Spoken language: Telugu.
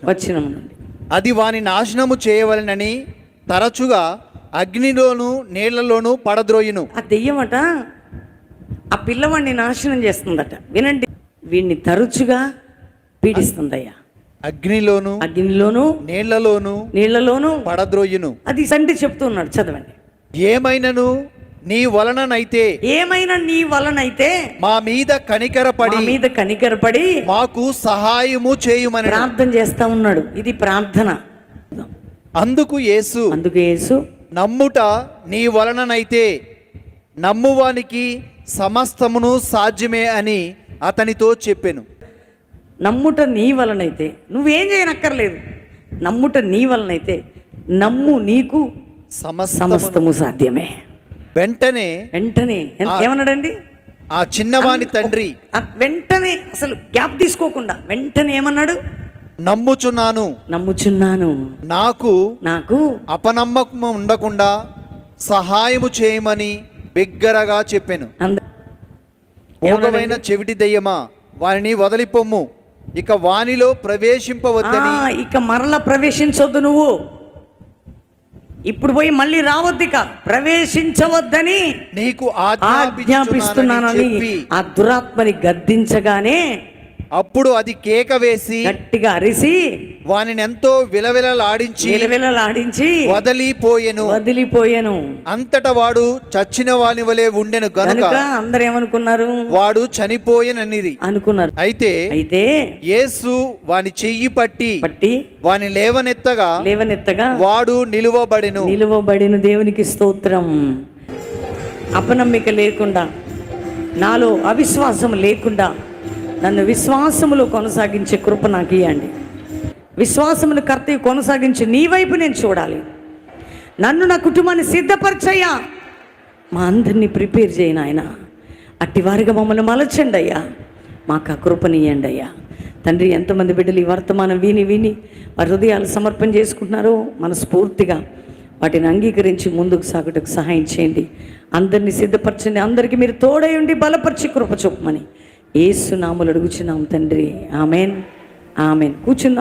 వచనం నుండి. అది వాని నాశనము చేయవలెనని తరచుగా అగ్నిలోను నీళ్లలోను పడద్రోయును. ఆ దెయ్యమట ఆ పిల్లవాడిని నాశనం చేస్తుందట. వినండి, వీడిని పీడిస్తుందయ్యా. అగ్నిలోను అగ్నిలోను నీళ్లలోను పడద్రోయును. అది తండ్రి చెప్తున్నాడు, చదవండి. ఏమైనా నీ వలనైతే మా మీద కనికరపడి మాకు సహాయము చేయుమని ప్రార్థన చేస్తా ఉన్నాడు. ఇది ప్రార్థన. అందుకు యేసు నమ్ముట నీ వలననైతే నమ్మువానికి సమస్తమును సాధ్యమే అని అతనితో చెప్పెను. నమ్ముట నీ వలనైతే నువ్వేం చేయనక్కర్లేదు. నమ్ముట నీ వలనైతే నమ్ము, నీకు సమస్తము సాధ్యమే. వెంటనే ఏమన్నాడండి ఆ చిన్నవాని తండ్రి? వెంటనే, అసలు గ్యాప్ తీసుకోకుండా వెంటనే ఏమన్నాడు? నమ్ముచున్నాను, నాకు అపనమ్మకం ఉండకుండా సహాయము చేయమని బిగ్గరగా చెప్పాను. భోగమైన చెవిటి దెయ్యమా, వానిని వదిలిపోమ్ము, ఇక వానిలో ప్రవేశింపవద్దని. ఇక మరలా ప్రవేశించొద్దు, నువ్వు ఇప్పుడు పోయి మళ్ళీ రావద్దు, ఇక ప్రవేశించవద్దని నీకు ఆజ్ఞాపిస్తున్నానని ఆ దురాత్మని గద్దించగానే అప్పుడు అది కేక వేసి గట్టిగా అరిసి వానిని ఎంతో విలవిలలాడించి వదిలిపోయెను. అంతటా వాడు చచ్చిన వాని వలె ఉండెను గనుక అందరూ ఏమనుకున్నారు? వాడు చనిపోయెననిది అనుకున్నారు. అయితే యేసు వాని చెయ్యి పట్టి వాని లేవనెత్తగా వాడు నిలువబడెను. దేవునికి స్తోత్రం. అపనమ్మిక లేకుండా, నాలో అవిశ్వాసం లేకుండా నన్ను విశ్వాసములో కొనసాగించే కృప నాకు ఇవ్వండి. విశ్వాసమును కర్తయ్య కొనసాగించి నీ వైపు నేను చూడాలి. నన్ను, నా కుటుంబాన్ని సిద్ధపరచయ్యా. మా అందరినీ ప్రిపేర్ చేయను ఆయన. అట్టివారిగా మమ్మల్ని మలచండి అయ్యా. మాకు ఆ కృపనియండి అయ్యా. తండ్రి, ఎంతమంది బిడ్డలు ఈ వర్తమానం విని వారి హృదయాలు సమర్పణ చేసుకుంటున్నారో మనస్ఫూర్తిగా వాటిని అంగీకరించి ముందుకు సాగుటకు సహాయం చేయండి. అందరినీ సిద్ధపరచండి. అందరికీ మీరు తోడై ఉండి బలపరిచి కృప చూపమని యేసు నామములో అడుగుచున్నాం తండ్రి. ఆమెన్. కూర్చుందాం.